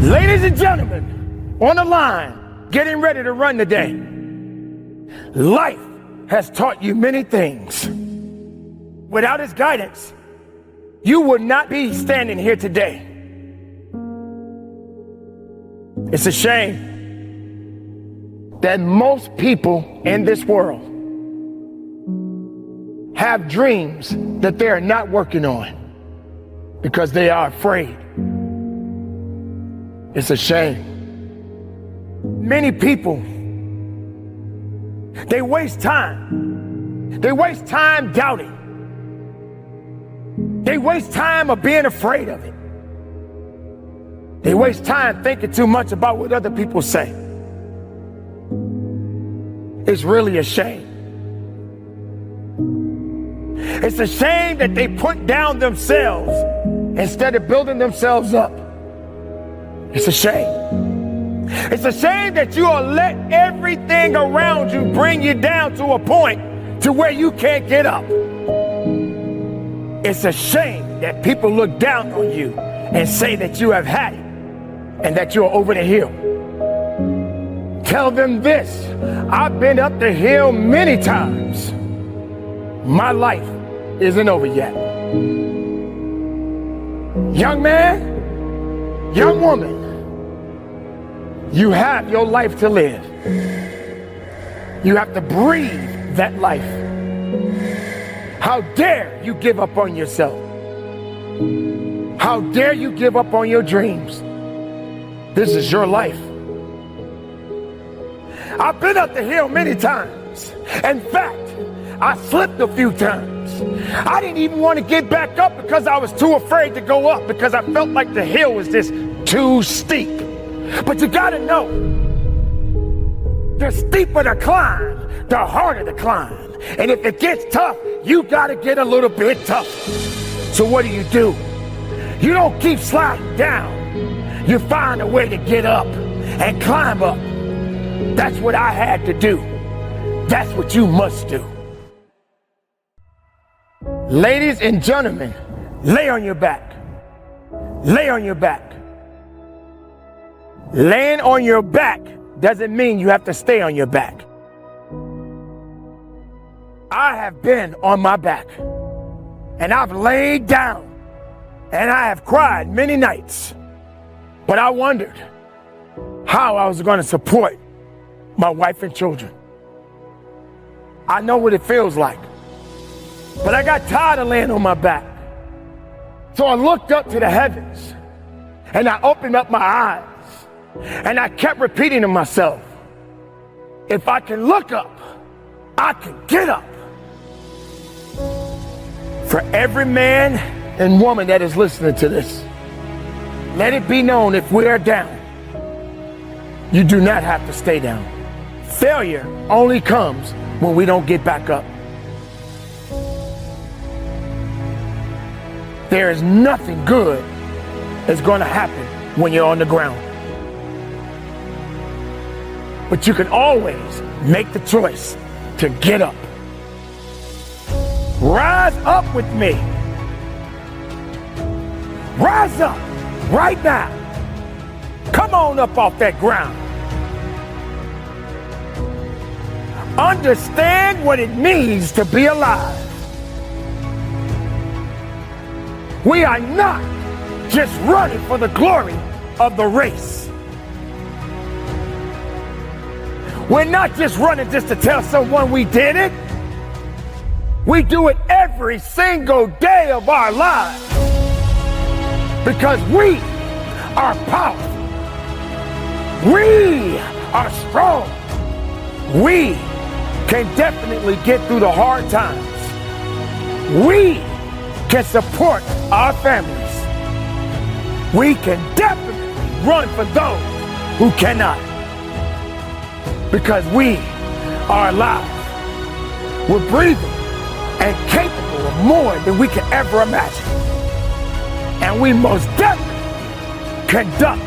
Ladies and gentlemen, on the line, getting ready to run today. Life has taught you many things. Without its guidance, you would not be standing here today. It's a shame that most people in this world have dreams that they are not working on because they are afraid. It's a shame. Many people, they waste time. They waste time doubting. They waste time of being afraid of it. They waste time thinking too much about what other people say. It's really a shame. It's a shame that they put down themselves instead of building themselves up. It's a shame. It's a shame that you will let everything around you bring you down to a point to where you can't get up. It's a shame that people look down on you and say that you have had it and that you're over the hill. Tell them this: I've been up the hill many times. My life isn't over yet. Young man, young woman, you have your life to live. You have to breathe that life. How dare you give up on yourself? How dare you give up on your dreams? This is your life. I've been up the hill many times. In fact, I slipped a few times. I didn't even want to get back up because I was too afraid to go up because I felt like the hill was just too steep. But you gotta know, the steeper the climb, the harder the climb. And if it gets tough, you gotta get a little bit tough. So what do? You don't keep sliding down. You find a way to get up and climb up. That's what I had to do. That's what you must do. Ladies and gentlemen, lay on your back. Lay on your back. Laying on your back doesn't mean you have to stay on your back. I have been on my back, and I've laid down, and I have cried many nights, but I wondered how I was going to support my wife and children. I know what it feels like, but I got tired of laying on my back. So I looked up to the heavens, and I opened up my eyes, and I kept repeating to myself, if I can look up, I can get up. For every man and woman that is listening to this, let it be known, if we are down, you do not have to stay down. Failure only comes when we don't get back up. There is nothing good that's going to happen when you're on the ground. But you can always make the choice to get up. Rise up with me. Rise up right now. Come on up off that ground. Understand what it means to be alive. We are not just running for the glory of the race. We're not just running just to tell someone we did it. We do it every single day of our lives because we are powerful. We are strong. We can definitely get through the hard times. We can support our families. We can definitely run for those who cannot. Because we are alive. We're breathing and capable of more than we can ever imagine. And we most definitely conduct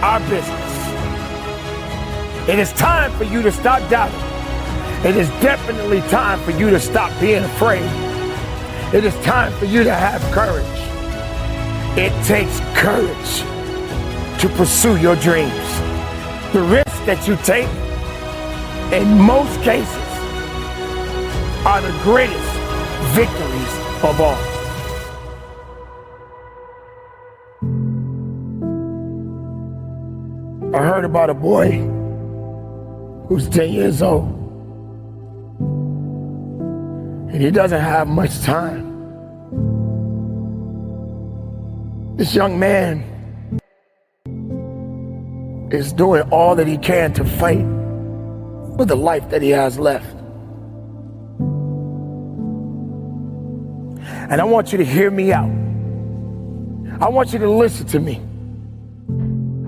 our business. It is time for you to stop doubting. It is definitely time for you to stop being afraid. It is time for you to have courage. It takes courage to pursue your dreams. The risks that you take, in most cases, are the greatest victories of all. I heard about a boy who's 10 years old, and he doesn't have much time. This young man is doing all that he can to fight for the life that he has left. And I want you to hear me out. I want you to listen to me.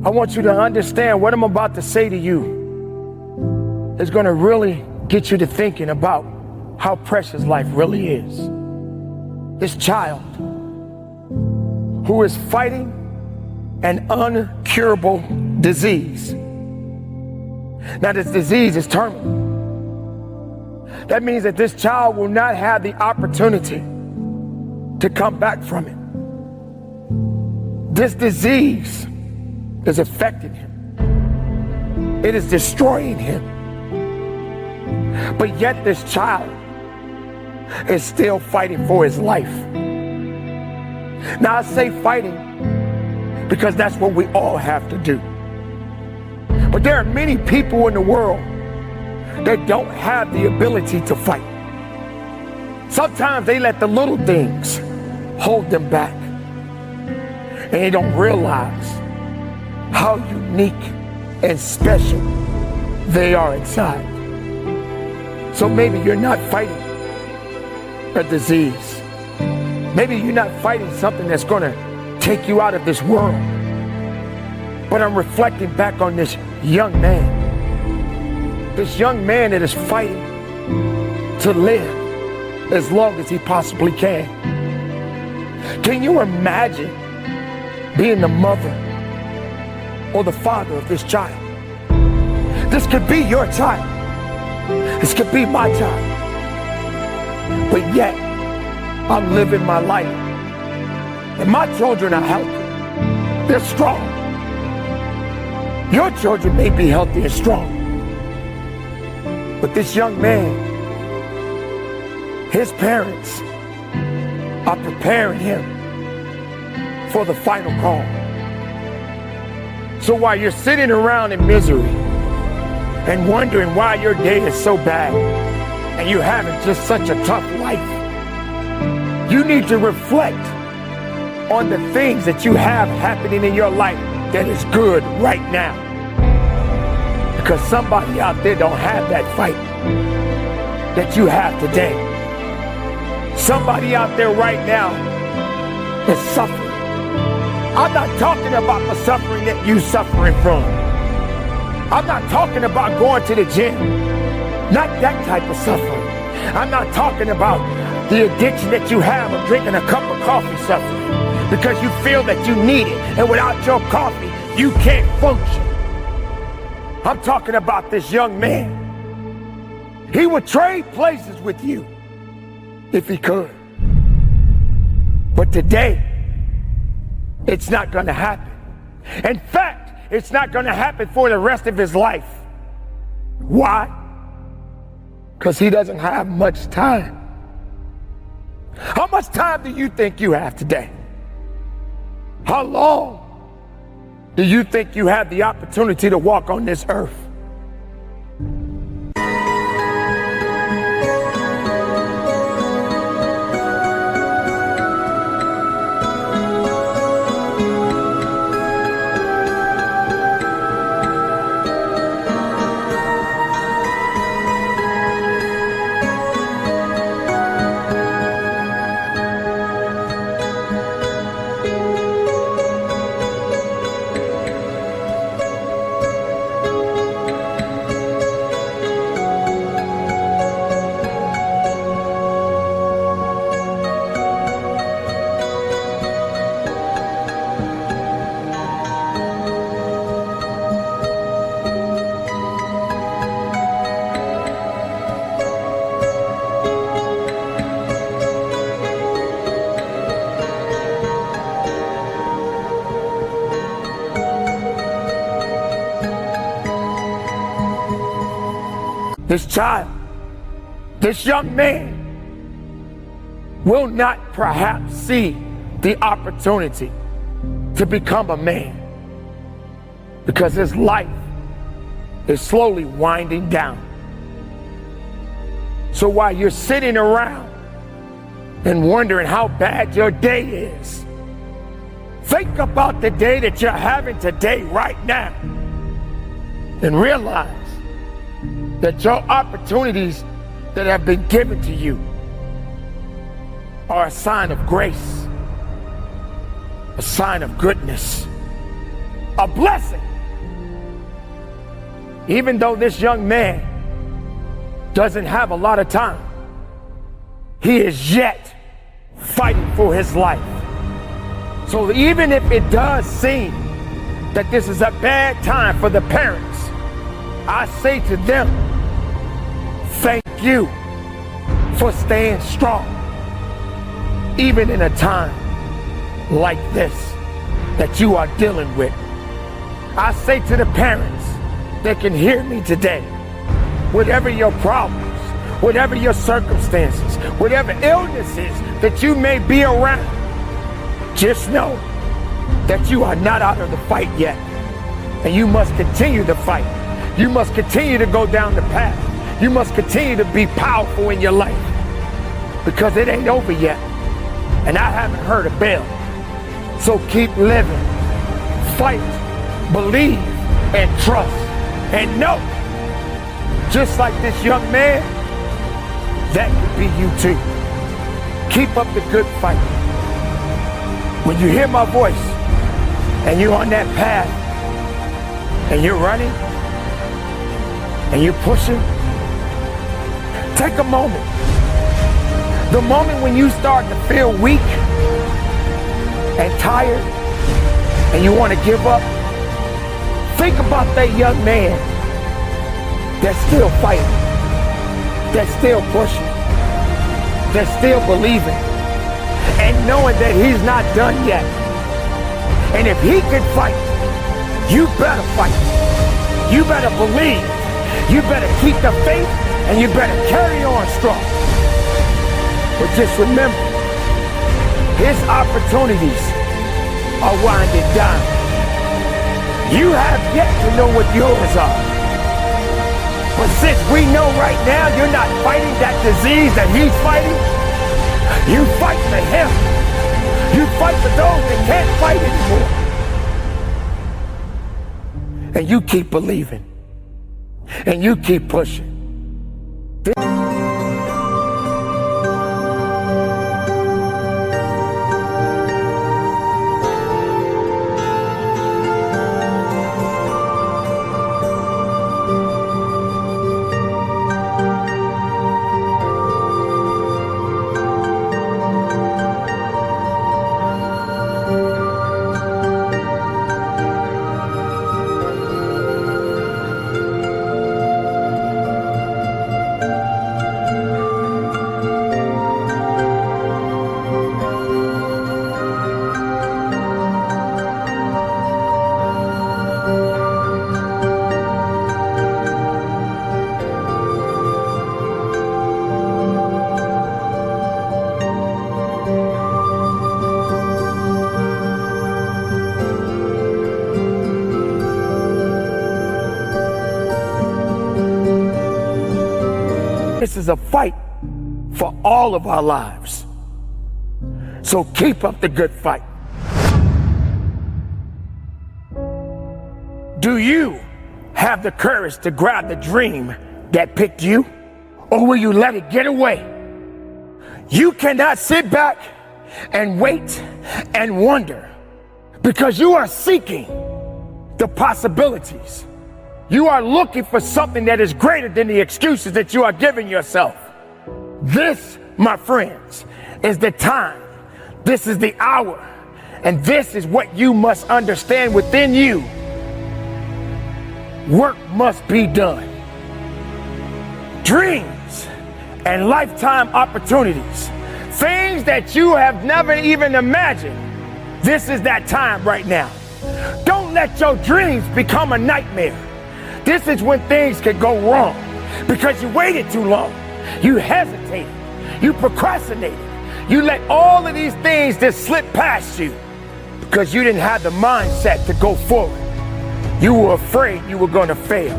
I want you to understand what I'm about to say to you is going to really get you to thinking about how precious life really is. This child who is fighting an uncurable disease. Now, this disease is terminal. That means that this child will not have the opportunity to come back from it. This disease is affecting him. It is destroying him. But yet this child is still fighting for his life. Now I say fighting because that's what we all have to do. But there are many people in the world that don't have the ability to fight. Sometimes they let the little things hold them back. And they don't realize how unique and special they are inside. So maybe you're not fighting a disease. Maybe you're not fighting something that's going to take you out of this world. But I'm reflecting back on this young man. This young man that is fighting to live as long as he possibly can. Can you imagine being the mother or the father of this child? This could be your child. This could be my child. But yet, I'm living my life. And my children are healthy. They're strong. Your children may be healthy and strong. But this young man, his parents are preparing him for the final call. So while you're sitting around in misery and wondering why your day is so bad and you're having just such a tough life, you need to reflect on the things that you have happening in your life that is good right now. Because somebody out there don't have that fight that you have today. Somebody out there right now is suffering. I'm not talking about the suffering that you're suffering from. I'm not talking about going to the gym. Not that type of suffering. I'm not talking about the addiction that you have of drinking a cup of coffee suffering because you feel that you need it, and without your coffee, you can't function. I'm talking about this young man. He would trade places with you if he could. But today, it's not going to happen. In fact, it's not going to happen for the rest of his life. Why? Because he doesn't have much time. How much time do you think you have today? How long do you think you have the opportunity to walk on this earth? this child, this young man will not perhaps see the opportunity to become a man because his life is slowly winding down. So while you're sitting around and wondering how bad your day is, think about the day that you're having today right now and realize that your opportunities that have been given to you are a sign of grace, a sign of goodness, a blessing. Even though this young man doesn't have a lot of time, he is yet fighting for his life. So even if it does seem that this is a bad time for the parents, I say to them, thank you for staying strong, even in a time like this that you are dealing with. I say to the parents that can hear me today, whatever your problems, whatever your circumstances, whatever illnesses that you may be around, just know that you are not out of the fight yet. And you must continue to fight. You must continue to go down the path. You must continue to be powerful in your life because it ain't over yet. And I haven't heard a bell. So keep living, fight, believe, and trust. And know, just like this young man, that could be you too. Keep up the good fight. When you hear my voice and you're on that path and you're running and you're pushing, take a moment. The moment when you start to feel weak and tired and you want to give up, think about that young man that's still fighting, that's still pushing, that's still believing, and knowing that he's not done yet. And if he can fight, you better fight. You better believe. You better keep the faith, and you better carry on strong. But just remember, his opportunities are winding down. You have yet to know what yours are. But since we know right now you're not fighting that disease that he's fighting, you fight for him. You fight for those that can't fight anymore. And you keep believing. And you keep pushing. This is a fight for all of our lives. So keep up the good fight. Do you have the courage to grab the dream that picked you? Or will you let it get away? You cannot sit back and wait and wonder because you are seeking the possibilities. You are looking for something that is greater than the excuses that you are giving yourself. This, my friends, is the time. This is the hour. And this is what you must understand within you. Work must be done. Dreams and lifetime opportunities, things that you have never even imagined. This is that time right now. Don't let your dreams become a nightmare. This is when things can go wrong. because you waited too long. You hesitated. You procrastinated. You let all of these things just slip past you because you didn't have the mindset to go forward. You were afraid you were going to fail.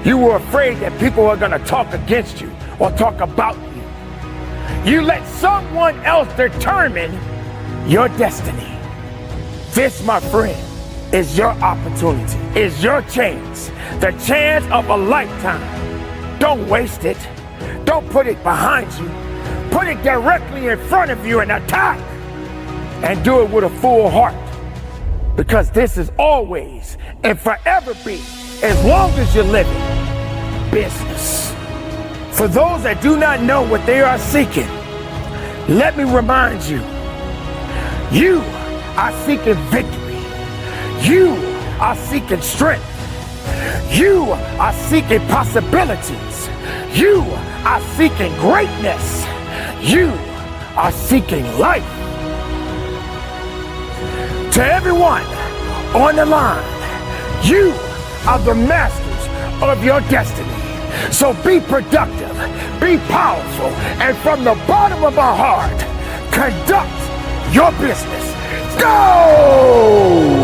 You were afraid that people were going to talk against you or talk about you. You let someone else determine your destiny. This, my friend, is your opportunity, is your chance, the chance of a lifetime. Don't waste it. Don't put it behind you. Put it directly in front of you and attack. And do it with a full heart. Because this is always and forever be, as long as you're living, business. For those that do not know what they are seeking, let me remind you, you are seeking victory. You are seeking strength. You are seeking possibilities. You are seeking greatness. You are seeking life. To everyone on the line, you are the masters of your destiny. So be productive, be powerful, and from the bottom of my heart, conduct your business. Go!